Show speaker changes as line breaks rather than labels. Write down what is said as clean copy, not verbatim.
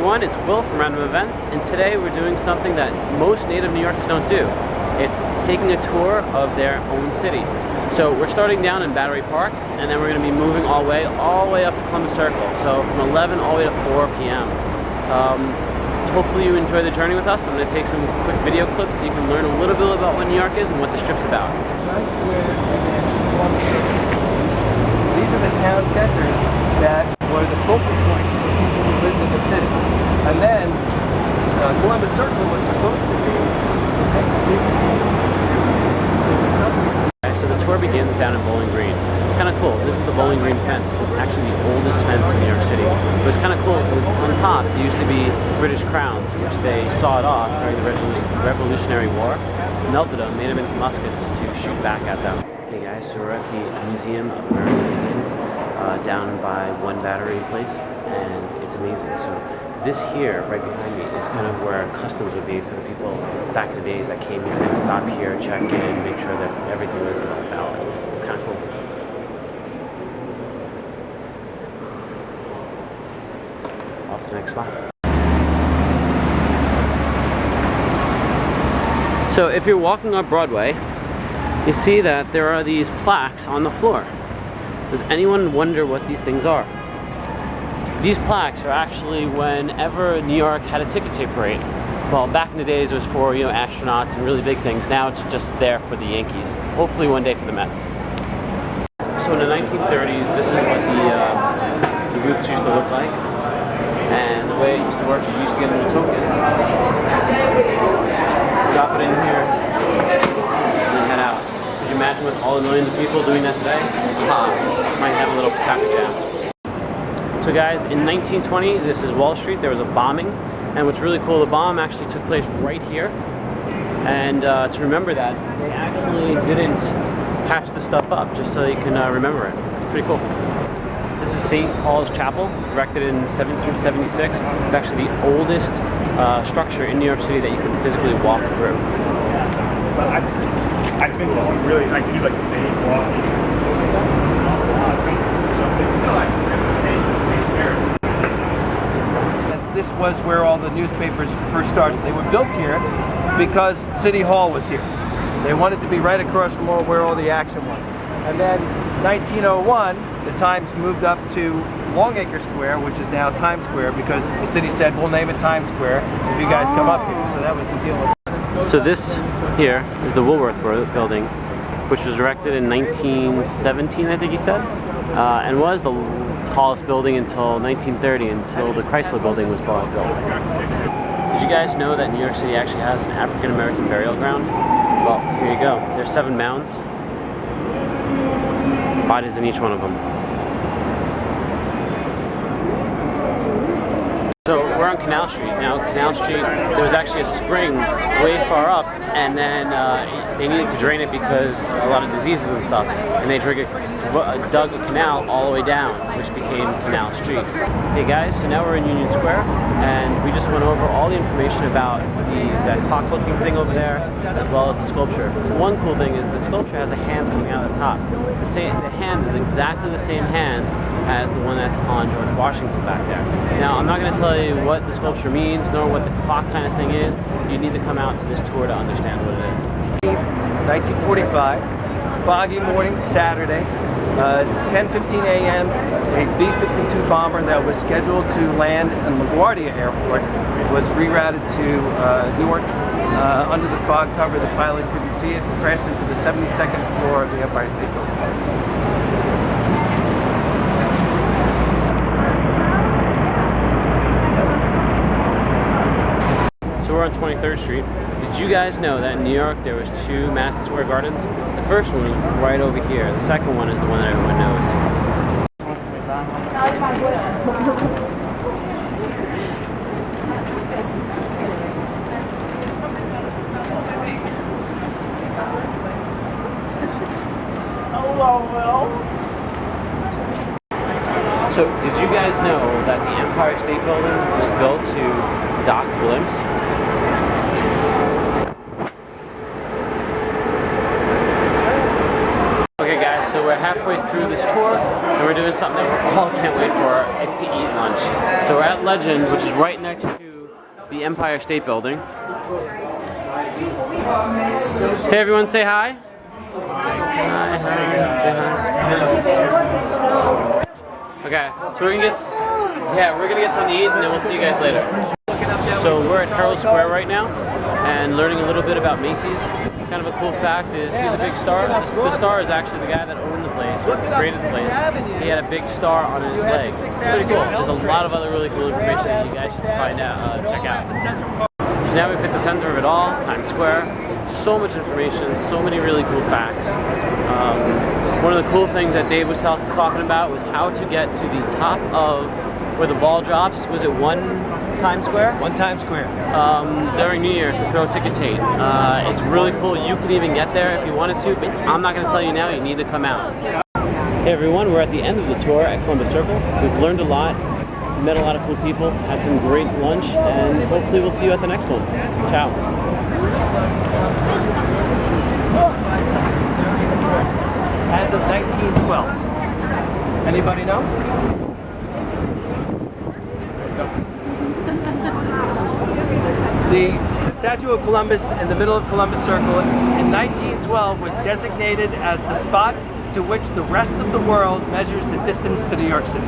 everyone, it's Will from Random Events, and today we're doing something that most native New Yorkers don't do. It's taking a tour of their own city. So we're starting down in Battery Park, and then we're going to be moving all the way up to Columbus Circle. So from 11 all the way to 4 p.m. Hopefully you enjoy the journey with us. I'm going to take some quick video clips so you can learn a little bit about what New York is and what the strip's about.
These are the town centers that were the focal points for people who lived in the city. And then Columbus Circle was supposed to be...
So the tour begins down in Bowling Green. Kind of cool. This is the Bowling Green fence, actually the oldest fence in New York City. It was kind of cool. On top, there used to be British crowns, which they sawed off during the Revolutionary War, melted them, made them into muskets to shoot back at them. Hey guys, so we're at the Museum of American Indians down by One Battery Place, and it's amazing. So this here, right behind me, is kind of where customs would be for the people back in the days that came here. They would stop here, check in, make sure that everything was valid. Kind of cool. Off to the next spot. So if you're walking up Broadway, you see that there are these plaques on the floor. Does anyone wonder what these things are? These plaques are actually whenever New York had a ticket tape parade. Well, back in the days it was for, you know, astronauts and really big things. Now it's just there for the Yankees. Hopefully one day for the Mets. So in the 1930s, this is what the booths used to look like. And the way it used to work is you used to get a little token, drop it in here, and head out. Could you imagine with all the millions of people doing that today? Might have a little traffic jam. So guys, in 1920, this is Wall Street, there was a bombing, and what's really cool, the bomb actually took place right here, and to remember that, they actually didn't patch this stuff up just so you can remember it. It's pretty cool. This is St. Paul's Chapel, erected in 1776. It's actually the oldest structure in New York City that you can physically walk through.
I've been to some really, I can do like a big walk. So it's still like the same area.
This was where all the newspapers first started. They were built here because City Hall was here. They wanted to be right across from where all the action was. And then 1901, the Times moved up to Longacre Square, which is now Times Square, because the city said, we'll name it Times Square if you guys come up here. So that was the deal.
So this here is the Woolworth building, which was erected in 1917, I think he said, and was the tallest building until 1930, until the Chrysler building was built. Did you guys know that New York City actually has an African American burial ground? Well, here you go. There's 7 mounds. Bodies in each one of them. So we're on Canal Street. Now Canal Street, there was actually a spring way far up, and then they needed to drain it because a lot of diseases and stuff, and they dug a canal all the way down, which became Canal Street. Hey guys, so now we're in Union Square, and we just went over all the information about that clock-looking thing over there, as well as the sculpture. One cool thing is the sculpture has a hand coming out of the top. The hand is exactly the same hand as the one that's on George Washington back there. Now, I'm not going to tell you what the sculpture means, nor what the clock kind of thing is. You need to come out to this tour to understand what it is.
1945, foggy morning, Saturday, 10:15 a.m., a B-52 bomber that was scheduled to land in LaGuardia Airport was rerouted to Newark. Under the fog cover, the pilot couldn't see it, crashed into the 72nd floor of the Empire State Building.
So we're on 23rd Street. Did you guys know that in New York there was 2 Madison Square Gardens? The first one was right over here. The second one is the one that everyone knows.
Hello, Will.
So did you guys know that the Empire State Building was built to dock blimps? Okay guys, so we're halfway through this tour and we're doing something that we all can't wait for. It's to eat lunch. lunch. So we're at Legend, which is right next to the Empire State Building. Hey everyone, say hi. Hi, say hi. Okay, so we're gonna get something to eat, and then we'll see you guys later. So we're at Herald Square right now, and learning a little bit about Macy's. Kind of a cool fact is, see the big star? The star is actually the guy that owned the place, or created the place. He had a big star on his leg. It's pretty cool. There's a lot of other really cool information that you guys should find out, check out. So now we've hit the center of it all, Times Square. So much information, so many really cool facts. One of the cool things that Dave was talking about was how to get to the top of where the ball drops. Was it 1 Times Square?
1 Times Square.
During New Year's to throw ticket tape. It's really cool. You can even get there if you wanted to, but I'm not going to tell you now. You need to come out. Hey everyone, we're at the end of the tour at Columbus Circle. We've learned a lot, met a lot of cool people, had some great lunch, and hopefully we'll see you at the next one. Ciao.
As of 1912. Anybody know? The statue of Columbus in the middle of Columbus Circle in 1912 was designated as the spot to which the rest of the world measures the distance to New York City.